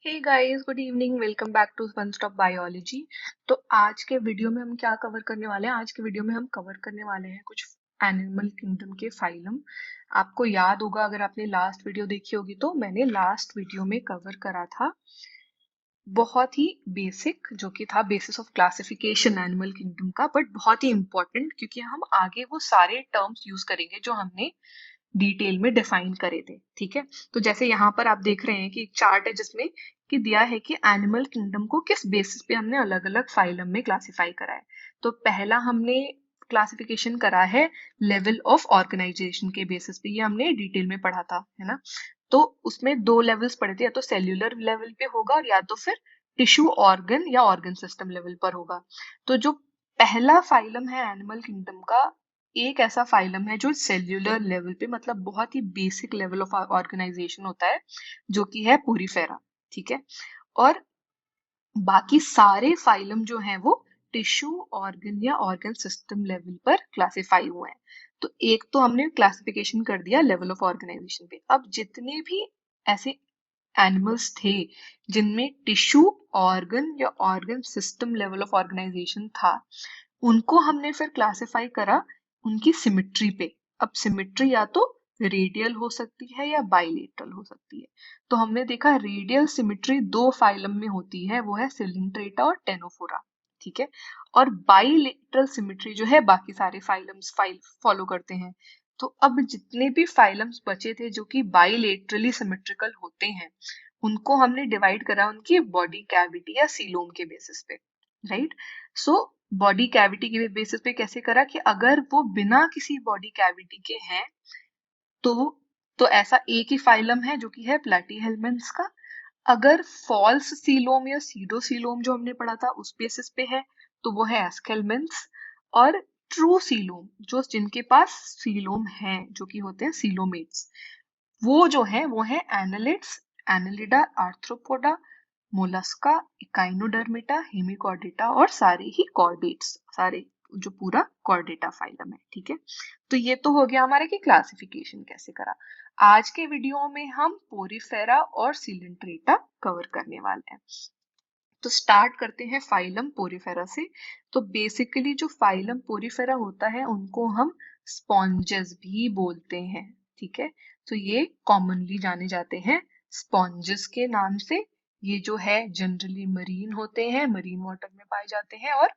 Hey guys, good evening. Welcome back to one stop biology. तो आज के video में हम क्या कवर करने वाले हैं? आज के वीडियो में हम कवर करने वाले हैं कुछ एनिमल किंगडम के फाइलम। आपको याद होगा, अगर आपने लास्ट वीडियो देखी होगी तो मैंने लास्ट वीडियो में कवर करा था बहुत ही बेसिक, जो कि था basis of classification animal kingdom का, बट बहुत ही इंपॉर्टेंट क्योंकि हम आगे वो सारे टर्म्स यूज करेंगे जो हमने डिटेल में डिफाइन करे थे। ठीक है, तो जैसे यहाँ पर आप देख रहे हैं कि एक चार्ट है जिसमें कि दिया है कि एनिमल किंगडम को किस बेसिस पे हमने अलग अलग फाइलम में क्लासिफाई करा है। तो पहला हमने क्लासिफिकेशन करा है लेवल ऑफ ऑर्गेनाइजेशन के बेसिस पे, ये हमने डिटेल में पढ़ा था, है ना। तो उसमें दो लेवल्स पढ़े थे, या तो सेल्यूलर लेवल पे होगा और या तो फिर टिश्यू ऑर्गन या ऑर्गन सिस्टम लेवल पर होगा। तो जो पहला फाइलम है एनिमल किंगडम का, एक ऐसा फाइलम है जो सेल्यूलर लेवल पे, मतलब बहुत ही बेसिक लेवल ऑफ ऑर्गेनाइजेशन होता है, जो कि है पोरीफेरा। ठीक है, और बाकी सारे फाइलम जो हैं वो टिश्यू ऑर्गन या ऑर्गन सिस्टम लेवल पर क्लासिफाई हुए हैं। तो एक तो हमने क्लासिफिकेशन कर दिया लेवल ऑफ ऑर्गेनाइजेशन पे। अब जितने भी ऐसे एनिमल्स थे जिनमें टिश्यू ऑर्गन या organ system level of organisation था, उनको हमने फिर क्लासिफाई करा उनकी सिमिट्री पे। अब सिमिट्री या तो रेडियल हो सकती है या बाइलेटरल हो सकती है। तो हमने देखा रेडियल सिमिट्री दो फाइलम में होती है, वो है सिलिंट्रेटा और टेनोफोरा। ठीक है, और बाइलेटरल सिमिट्री जो है बाकी सारे फाइलम्स फॉलो करते हैं। तो अब जितने भी फाइलम्स बचे थे जो कि बाइलेटरली सिमेट्रिकल होते हैं, उनको हमने डिवाइड करा उनकी बॉडी कैविटी या सीलोम के बेसिस पे। राइट, सो बॉडी कैविटी के बेसिस पे कैसे करा कि अगर वो बिना किसी बॉडी कैविटी के हैं तो ऐसा एक ही फाइलम है जो कि है प्लैटीहेल्मिन्थ्स का। अगर फॉल्स सीलोम या सीडोसीलोम जो हमने पढ़ा था उस बेसिस पे है तो वो है एस्केल्मिन्थ्स। और ट्रू सीलोम, जो जिनके पास सीलोम है, जो कि होते हैं सीलोमेट्स, वो जो है वो है annelids, annelida, arthropoda, mollusca, echinodermata, hemichordata और सारे ही कॉर्डेट्स, सारे जो पूरा कॉर्डेटा फाइलम है। ठीक है, तो ये तो हो गया हमारा कि क्लासिफिकेशन कैसे करा। आज के वीडियो में हम पोरीफेरा और सिलिंट्रेटा कवर करने वाले हैं। तो स्टार्ट करते हैं फाइलम पोरीफेरा से। तो बेसिकली जो फाइलम पोरीफेरा होता है उनको हम स्पॉन्जेस भी बोलते हैं। ठीक है, तो ये कॉमनली जाने जाते हैं स्पॉन्जेस के नाम से। ये जो है जनरली मरीन होते हैं, मरीन वाटर में पाए जाते हैं और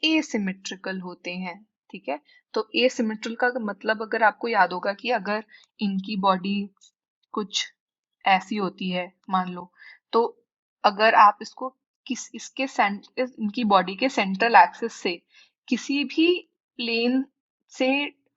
एसिमेट्रिकल होते हैं। ठीक है, तो एसिमेट्रिकल का मतलब अगर आपको याद होगा कि अगर इनकी बॉडी कुछ ऐसी होती है, मान लो, तो अगर आप इसको इनकी बॉडी के सेंट्रल एक्सिस से किसी भी प्लेन से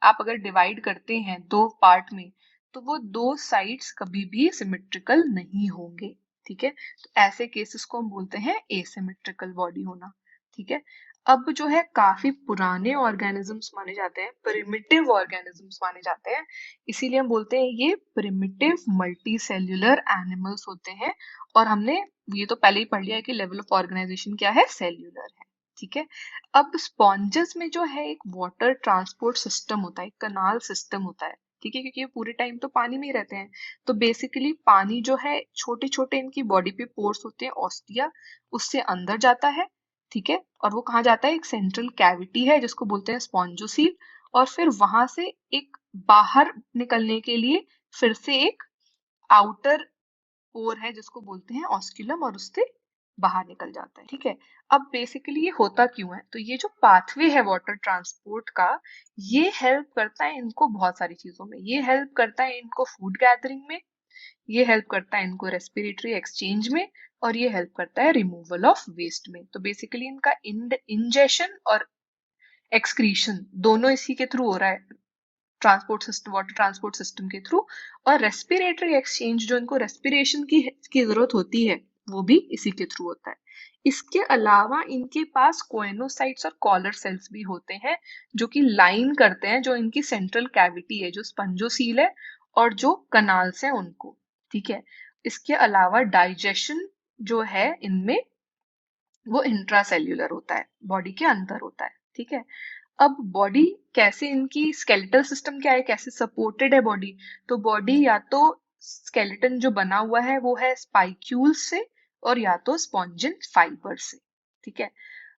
आप अगर डिवाइड करते हैं दो पार्ट में, तो वो दो साइड्स कभी भी सिमेट्रिकल नहीं होंगे। ठीक है, तो ऐसे केसेस को हम बोलते हैं एसिमेट्रिकल बॉडी होना। ठीक है, अब जो है काफी पुराने ऑर्गेनिजम्स माने जाते हैं, प्रिमिटिव ऑर्गेनिजम्स माने जाते हैं, इसीलिए हम बोलते हैं ये प्रिमिटिव मल्टी सेल्यूलर एनिमल्स होते हैं। और हमने ये तो पहले ही पढ़ लिया है कि लेवल ऑफ ऑर्गेनाइजेशन क्या है, सेल्यूलर है। ठीक है, अब स्पॉन्जेस में जो है एक वाटर ट्रांसपोर्ट सिस्टम होता है, एक कनाल सिस्टम होता है। ठीक है, क्योंकि ये पूरे टाइम तो पानी में ही रहते हैं, तो बेसिकली पानी जो है छोटे छोटे इनकी बॉडी पे पोर्स होते हैं, ऑस्टिया, उससे अंदर जाता है। ठीक है, और वो कहाँ जाता है, एक सेंट्रल कैविटी है जिसको बोलते हैं स्पॉन्जोसील, और फिर वहां से एक बाहर निकलने के लिए फिर से एक आउटर पोर है जिसको बोलते हैं ऑस्क्यूलम, और उससे बाहर निकल जाता है। ठीक है, अब बेसिकली ये होता क्यों है, तो ये जो पाथवे है वाटर ट्रांसपोर्ट का, ये हेल्प करता है इनको बहुत सारी चीजों में। ये हेल्प करता है इनको फूड गैदरिंग में, ये हेल्प करता है इनको रेस्पिरेटरी एक्सचेंज में, और ये हेल्प करता है रिमूवल ऑफ वेस्ट में। तो बेसिकली इनका इंजेशन और एक्सक्रीशन दोनों इसी के थ्रू हो रहा है, transport system, water transport system के थ्रू। और रेस्पिरेटरी एक्सचेंज, जो इनको रेस्पिरेशन की जरूरत होती है, वो भी इसी के थ्रू होता है। इसके अलावा इनके पास कोएनोसाइट्स और कॉलर सेल्स भी होते हैं, जो कि लाइन करते हैं जो इनकी सेंट्रल कैविटी है, जो स्पंजोसील है, और जो कनाल्स हैं उनको। ठीक है, इसके अलावा डाइजेशन जो है इनमें, वो इंट्रासेल्यूलर होता है, बॉडी के अंदर होता है। ठीक है, अब बॉडी कैसे, इनकी स्केलेटल सिस्टम क्या है, कैसे सपोर्टेड है बॉडी, तो बॉडी या तो स्केलेटन जो बना हुआ है वो है स्पाइक्यूल से, और या तो स्पॉन्जिन फाइबर से। ठीक है,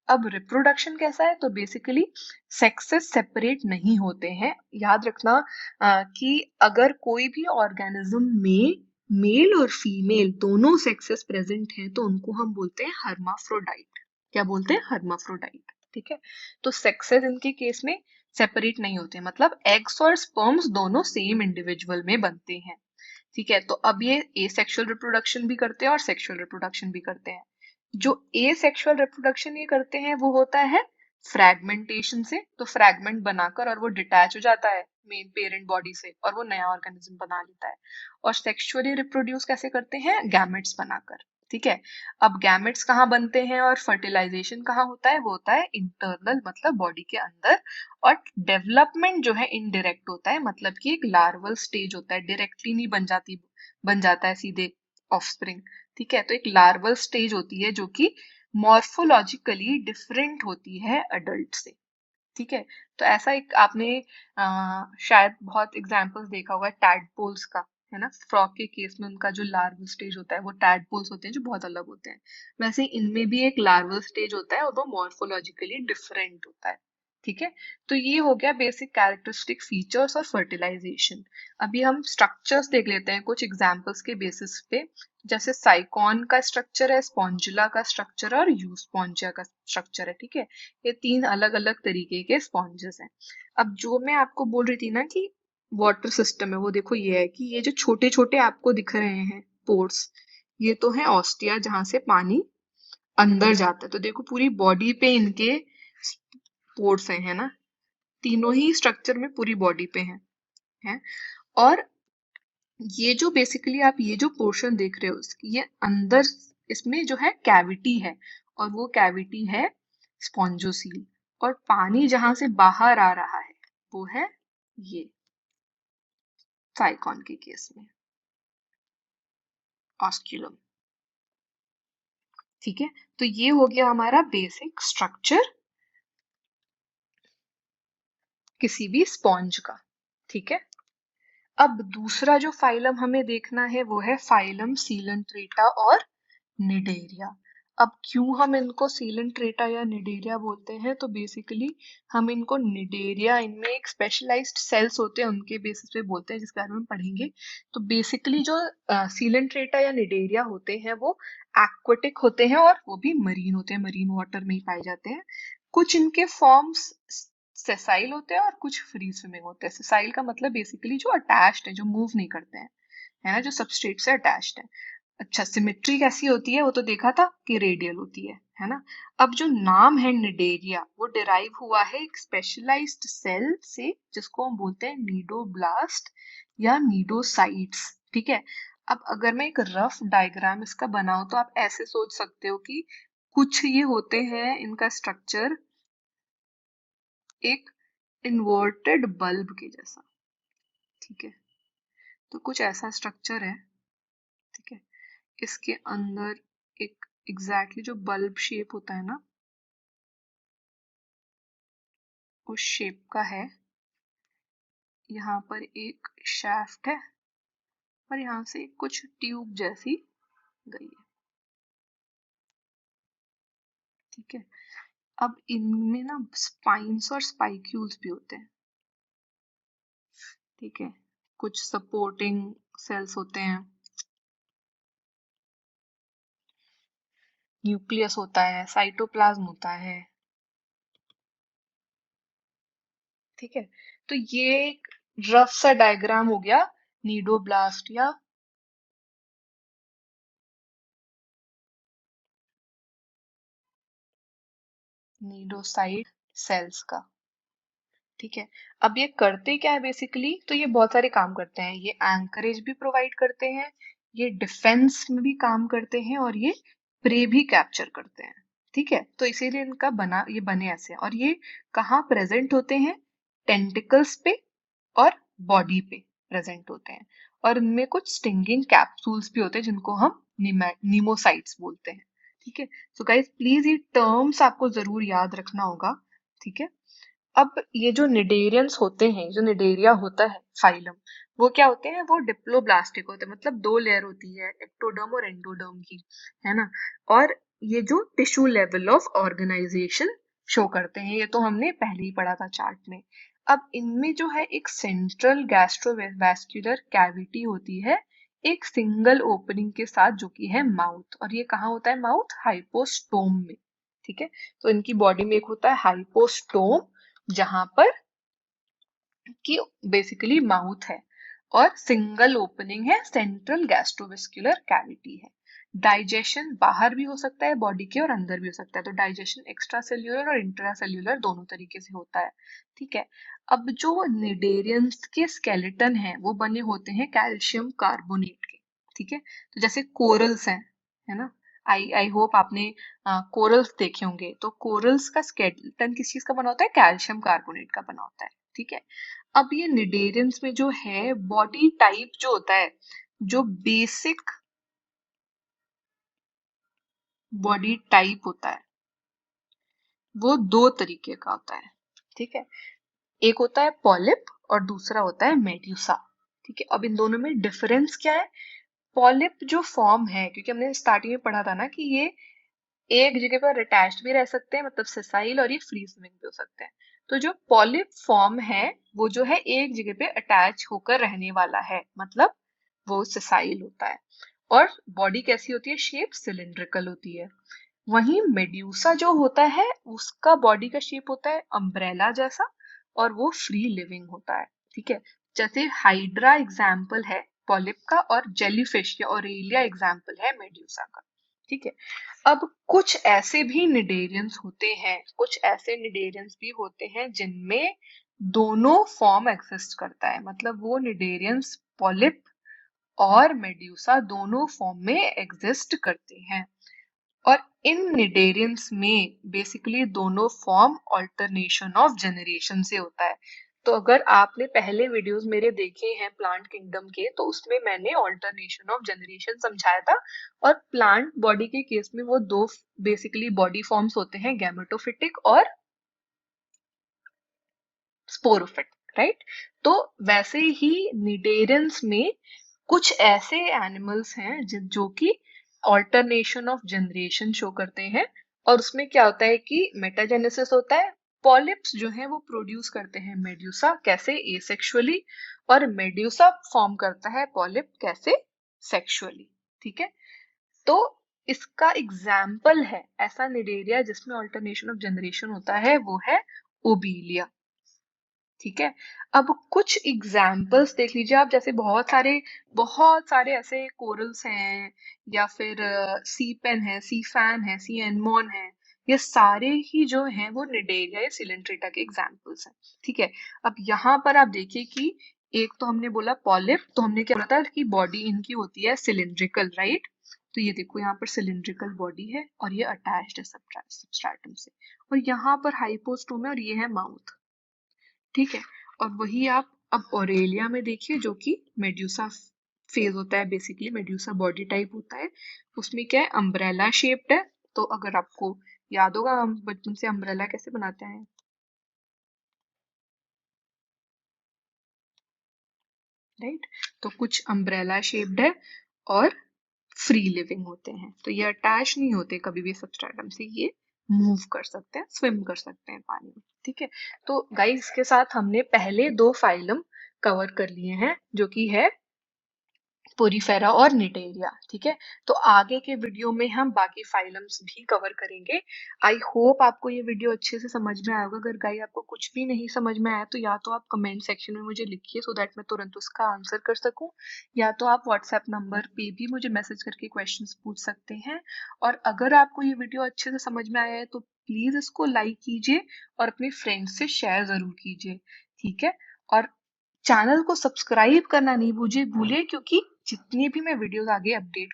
अब रिप्रोडक्शन कैसा है, तो बेसिकली सेक्सेस सेपरेट नहीं होते हैं। याद रखना कि अगर कोई भी ऑर्गेनिज्म में मेल और फीमेल दोनों सेक्सेस प्रेजेंट हैं तो उनको हम बोलते हैं हर्माफ्रोडाइट। क्या बोलते हैं? हर्माफ्रोडाइट। ठीक है, तो सेक्सेस इनके केस में सेपरेट नहीं होते, मतलब एग्स और स्पर्म्स दोनों सेम इंडिविजुअल में बनते हैं। ठीक है, तो अब ये एसेक्सुअल रिप्रोडक्शन भी करते हैं और सेक्सुअल रिप्रोडक्शन भी करते हैं। जो एसेक्सुअल रिप्रोडक्शन ये करते हैं वो होता है फ्रैगमेंटेशन से, तो फ्रैगमेंट बनाकर और वो डिटैच हो जाता है मेन पेरेंट बॉडी से और वो नया ऑर्गेनिज्म बना लेता है। और सेक्सुअली रिप्रोड्यूस कैसे करते हैं? गैमेट्स बनाकर। ठीक है, अब गैमेट्स कहाँ बनते हैं और फर्टिलाइजेशन कहाँ होता है? वो होता है इंटरनल, मतलब बॉडी के अंदर। और डेवलपमेंट जो है इनडायरेक्ट होता है, मतलब कि एक लार्वल स्टेज होता है, डायरेक्टली नहीं बन जाता है सीधे ऑफस्प्रिंग। ठीक है, तो एक लार्वल स्टेज होती है जो कि मॉर्फोलॉजिकली डिफरेंट होती है अडल्ट से। ठीक है, तो ऐसा एक आपने शायद बहुत एग्जांपल्स देखा होगा टैडपोल्स का, है ना? फ्रॉग के केस में उनका जो लार्वल स्टेज होता है वो टैडपोल्स होते हैं जो बहुत अलग होते हैं। वैसे ही इनमें भी एक लार्वल स्टेज होता है और वो मॉर्फोलॉजिकली डिफरेंट होता है। ठीक है, तो ये हो गया बेसिक कैरेक्टरिस्टिक फीचर्स और फर्टिलाइजेशन। अभी हम स्ट्रक्चर्स देख लेते हैं कुछ एग्जांपल्स के बेसिस पे। जैसे साइकॉन का स्ट्रक्चर है, स्पॉन्जिला का स्ट्रक्चर है और यूस्पॉन्जिया का स्ट्रक्चर है। ठीक है, ये तीन अलग अलग तरीके के स्पॉन्जेस हैं। अब जो मैं आपको बोल रही थी ना कि वाटर सिस्टम है, वो देखो ये है कि ये जो छोटे छोटे आपको दिख रहे हैं पोर्स, ये तो है ऑस्टिया जहां से पानी अंदर जाता है। तो देखो पूरी बॉडी पे इनके पोर्स हैं, है ना? तीनों ही स्ट्रक्चर में पूरी बॉडी पे हैं। और ये जो बेसिकली आप ये जो पोर्शन देख रहे हो ये अंदर इसमें जो है कैविटी है और वो कैविटी है स्पॉन्जोसील। और पानी जहां से बाहर आ रहा है वो है ये साइकॉन के केस में ऑस्क्यूलम। ठीक है, तो ये हो गया हमारा बेसिक स्ट्रक्चर किसी भी स्पॉन्ज का। ठीक है, अब दूसरा जो फाइलम हमें देखना है वो है फाइलम सीलेंट्रेटा और निडेरिया। अब क्यों हम इनको सीलेंट्रेटा या निडेरिया बोलते हैं, तो बेसिकली हम इनको निडेरिया, इनमें एक स्पेशलाइज्ड सेल्स होते हैं उनके बेसिस पे बोलते हैं, जिसके बारे में हम पढ़ेंगे। तो बेसिकली जो सीलेंट्रेटा या निडेरिया होते हैं वो एक्वेटिक होते हैं और वो भी मरीन होते हैं, मरीन वाटर में ही पाए जाते हैं। कुछ इनके फॉर्म्स सेसाइल होते हैं और कुछ फ्री स्विमिंग होते हैं। सेसाइल का मतलब बेसिकली जो अटैच्ड है, जो मूव नहीं करते हैं, है ना, जो सबस्ट्रेट से अटैच्ड है। अच्छा, सिमेट्री कैसी होती है वो तो देखा था कि रेडियल होती है ना? अब जो नाम है निडेरिया वो डिराइव हुआ है एक स्पेशलाइज्ड सेल से जिसको हम बोलते हैं नीडोब्लास्ट या नीडोसाइट्स। ठीक है, अब अगर मैं एक रफ डायग्राम इसका बनाऊं तो आप ऐसे सोच सकते हो कि कुछ ये होते हैं, इनका स्ट्रक्चर एक इन्वर्टेड बल्ब के जैसा। ठीक है, तो कुछ ऐसा स्ट्रक्चर है। ठीक है, इसके अंदर एक एग्जैक्टली जो बल्ब शेप होता है ना उस शेप का है। यहाँ पर एक शाफ्ट है और यहाँ से कुछ ट्यूब जैसी गई है। ठीक है, अब इनमें ना स्पाइन्स और स्पाइक्यूल्स भी होते हैं। ठीक है, कुछ सपोर्टिंग सेल्स होते हैं, न्यूक्लियस होता है, साइटोप्लाज्म होता है। ठीक है, तो ये एक रफ सा डायग्राम हो गया नीडोब्लास्ट या नीडोसाइट सेल्स का। ठीक है, अब ये करते क्या है बेसिकली, तो ये बहुत सारे काम करते हैं। ये एंकरेज भी प्रोवाइड करते हैं, ये डिफेंस में भी काम करते हैं और ये प्रे भी कैप्चर करते हैं। ठीक है, तो इसीलिए इनका बना ये बने ऐसे हैं। और ये कहाँ प्रेजेंट होते हैं? टेंटिकल्स पे और बॉडी पे प्रेजेंट होते हैं। और इनमें कुछ स्टिंगिंग कैप्सूल्स भी होते हैं जिनको हम निमोसाइट्स बोलते हैं। ठीक है, सो गाइस प्लीज ये टर्म्स आपको जरूर याद रखना होगा। ठीक है, अब ये जो निडेरियंस होते हैं, जो निडेरिया होता है फाइलम, वो क्या होते हैं, वो डिप्लोब्लास्टिक होते हैं, मतलब दो लेयर होती है, एक्टोडर्म और एंडोडर्म की, है ना। और ये जो tissue level of organisation show करते हैं, ये तो हमने पहले ही पढ़ा था चार्ट में। अब इनमें जो है एक सेंट्रल गैस्ट्रोवैस्कुलर कैविटी होती है, एक सिंगल ओपनिंग के साथ, जो कि है माउथ। और ये कहाँ होता है माउथ? हाइपोस्टोम में। ठीक है, तो इनकी बॉडी में एक होता है हाइपोस्टोम, जहां पर कि बेसिकली माउथ है, और सिंगल ओपनिंग है, सेंट्रल गैस्ट्रोवेस्कुलर कैविटी है। डाइजेशन बाहर भी हो सकता है बॉडी के और अंदर भी हो सकता है, तो डाइजेशन एक्स्ट्रा सेल्यूलर और इंट्रा सेल्यूलर दोनों तरीके से होता है। ठीक है, अब जो निडेरियंस के स्केलेटन है वो बने होते हैं कैल्शियम कार्बोनेट के। ठीक है, तो जैसे कोरल्स हैं, है ना, आई आई होप आपने कोरल्स देखे होंगे, तो कोरल्स का स्केलेटन किस चीज का बना होता है? कैल्शियम कार्बोनेट का बना होता है। ठीक है, अब ये निडेरियंस में जो है बॉडी टाइप जो होता है, जो बेसिक बॉडी टाइप होता है, वो दो तरीके का होता है। ठीक है, एक होता है पॉलिप और दूसरा होता है मेड्यूसा। ठीक है, अब इन दोनों में डिफरेंस क्या है? पॉलिप जो फॉर्म है, क्योंकि हमने स्टार्टिंग में पढ़ा था ना कि ये एक जगह पर अटैच्ड भी रह सकते हैं, मतलब सेसाइल, और ये फ्री स्विमिंग भी हो सकते हैं। तो जो पॉलिप फॉर्म है वो जो है एक जगह पे अटैच होकर रहने वाला है, मतलब वो सेसाइल होता है। और बॉडी कैसी होती है? शेप सिलिंड्रिकल होती है। वहीं मेड्यूसा जो होता है उसका बॉडी का शेप होता है अम्ब्रेला जैसा, और वो फ्री लिविंग होता है। ठीक है, जैसे हाइड्रा एग्जाम्पल है पॉलिप का, और जेलीफिश या ऑरेलिया एग्जाम्पल है मेड्यूसा का। ठीक है, अब कुछ ऐसे भी निडेरियंस होते हैं, कुछ ऐसे निडेरियंस भी होते हैं जिनमें दोनों फॉर्म एग्जिस्ट करता है, मतलब वो निडेरियंस पॉलिप और मेड्यूसा दोनों फॉर्म में एग्जिस्ट करते हैं। और इन निडेरियंस में बेसिकली दोनों फॉर्म ऑल्टरनेशन ऑफ जनरेशन से होता है। तो अगर आपने पहले वीडियोस मेरे देखे हैं प्लांट किंगडम के, तो उसमें मैंने ऑल्टरनेशन ऑफ जनरेशन समझाया था। और प्लांट बॉडी के केस में वो दो बेसिकली बॉडी फॉर्म्स होते हैं, गैमेटोफिटिक और स्पोरोफिटिक, राइट। तो वैसे ही निडेरियंस में कुछ ऐसे एनिमल्स हैं जो कि ऑल्टरनेशन ऑफ जनरेशन शो करते हैं। और उसमें क्या होता है कि मेटाजेनेसिस होता है। पॉलिप्स जो है वो प्रोड्यूस करते हैं मेड्यूसा, कैसे? एसेक्सुअली। और मेड्यूसा फॉर्म करता है पॉलिप, कैसे? सेक्सुअली। ठीक है, तो इसका एग्जाम्पल है ऐसा निडेरिया जिसमें ऑल्टरनेशन ऑफ जनरेशन होता है, वो है ओबीलिया। ठीक है, अब कुछ एग्जाम्पल्स देख लीजिए आप, जैसे बहुत सारे ऐसे कोरल्स हैं, या फिर सी पेन है, सी फैन है, सी एनमोन है। ये सारे ही जो हैं वो निडेरिया या सिलेंट्रेटा के एग्जाम्पल्स हैं। ठीक है, अब यहाँ पर आप देखिए कि एक तो हमने बोला पॉलिप, तो हमने क्या बोला था कि बॉडी इनकी होती है सिलिंड्रिकल, राइट। तो ये देखो यहाँ पर सिलिंड्रिकल बॉडी है और ये अटैच्ड है सबस्ट्रेटम से। और यहाँ पर हाइपोस्टोम है और ये है माउथ। ठीक है, और वही आप अब ओरेलिया में देखिए, जो कि मेड्यूसा फेज होता है, बेसिकली मेड्यूसा बॉडी टाइप होता है। उसमें क्या है? अम्ब्रेला शेप्ड है। तो अगर आपको याद होगा हम बचपन से अम्ब्रेला कैसे बनाते हैं, राइट। तो कुछ अम्ब्रेला शेप्ड है और फ्री लिविंग होते हैं, तो ये अटैच नहीं होते कभी भी सबस्ट्रेटम से, ये मूव कर सकते हैं, स्विम कर सकते हैं पानी में। ठीक है, तो गाइस इसके साथ हमने पहले दो फाइलम कवर कर लिए हैं, जो कि है पोरीफेरा और निटेरिया। ठीक है, तो आगे के वीडियो में हम बाकी फाइलम्स भी कवर करेंगे। आई होप आपको ये वीडियो अच्छे से समझ में आएगा। अगर गाइस आपको कुछ भी नहीं समझ में आया तो या तो आप कमेंट सेक्शन में मुझे लिखिए, सो दैट मैं तुरंत उसका आंसर कर सकूं, या तो आप व्हाट्सएप नंबर पे भी मुझे मैसेज करके क्वेश्चंस पूछ सकते हैं। और अगर आपको ये वीडियो अच्छे से समझ में आया है तो प्लीज इसको लाइक कीजिए और अपने फ्रेंड्स से शेयर जरूर कीजिए। ठीक है, और चैनल को सब्सक्राइब करना नहीं भूलिए, क्योंकि जितनी भी मैं वीडियोस आगे अपडेट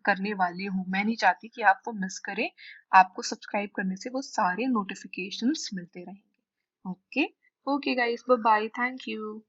करने वाली हूँ, मैं नहीं चाहती कि आप वो मिस करें। आपको सब्सक्राइब करने से वो सारे नोटिफिकेशंस मिलते रहेंगे। Okay, okay guys, bye bye, thank you.